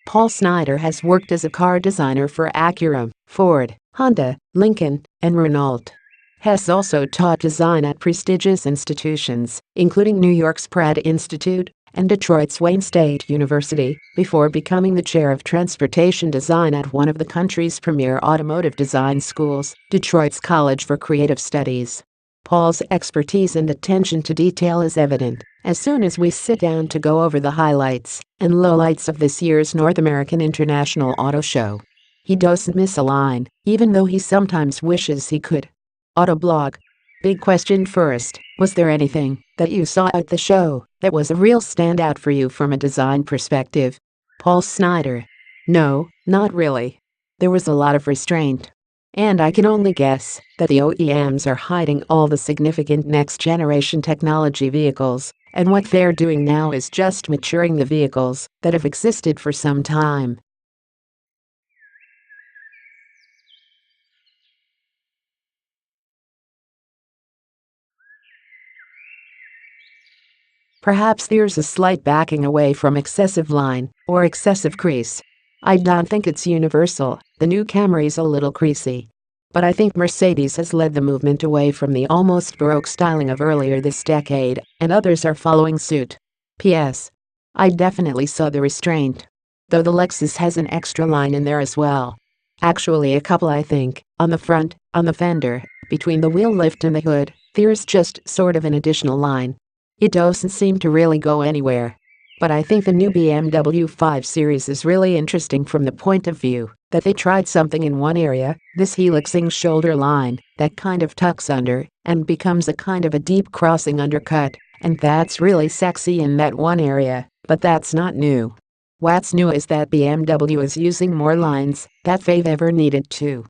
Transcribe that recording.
Paul Snyder has worked as a car designer for Acura, Ford, Honda, Lincoln, and Renault. Has also taught design at prestigious institutions, including New York's Pratt Institute and Detroit's Wayne State University, before becoming the chair of transportation design at one of the country's premier automotive design schools, Detroit's College for Creative Studies. Paul's expertise and attention to detail is evident as soon as we sit down to go over the highlights and lowlights of this year's North American International Auto Show. He doesn't miss a line, even though he sometimes wishes he could. Autoblog. Big question first, was there anything that you saw at the show that was a real standout for you from a design perspective? Paul Snyder. No, not really. There was a lot of restraint. And I can only guess that the OEMs are hiding all the significant next-generation technology vehicles, and what they're doing now is just maturing the vehicles that have existed for some time. Perhaps there's a slight backing away from excessive line or excessive crease. I don't think it's universal. The new Camry's a little creasy. But I think Mercedes has led the movement away from the almost Baroque styling of earlier this decade, and others are following suit. P.S. I definitely saw the restraint. Though the Lexus has an extra line in there as well. Actually a couple, I think, on the front, on the fender, between the wheel lift and the hood, there's just sort of an additional line. It doesn't seem to really go anywhere. But I think the new BMW 5 Series is really interesting from the point of view that they tried something in one area, this helixing shoulder line, that kind of tucks under and becomes a kind of a deep crossing undercut, and that's really sexy in that one area, but that's not new. What's new is that BMW is using more lines than they've ever needed to.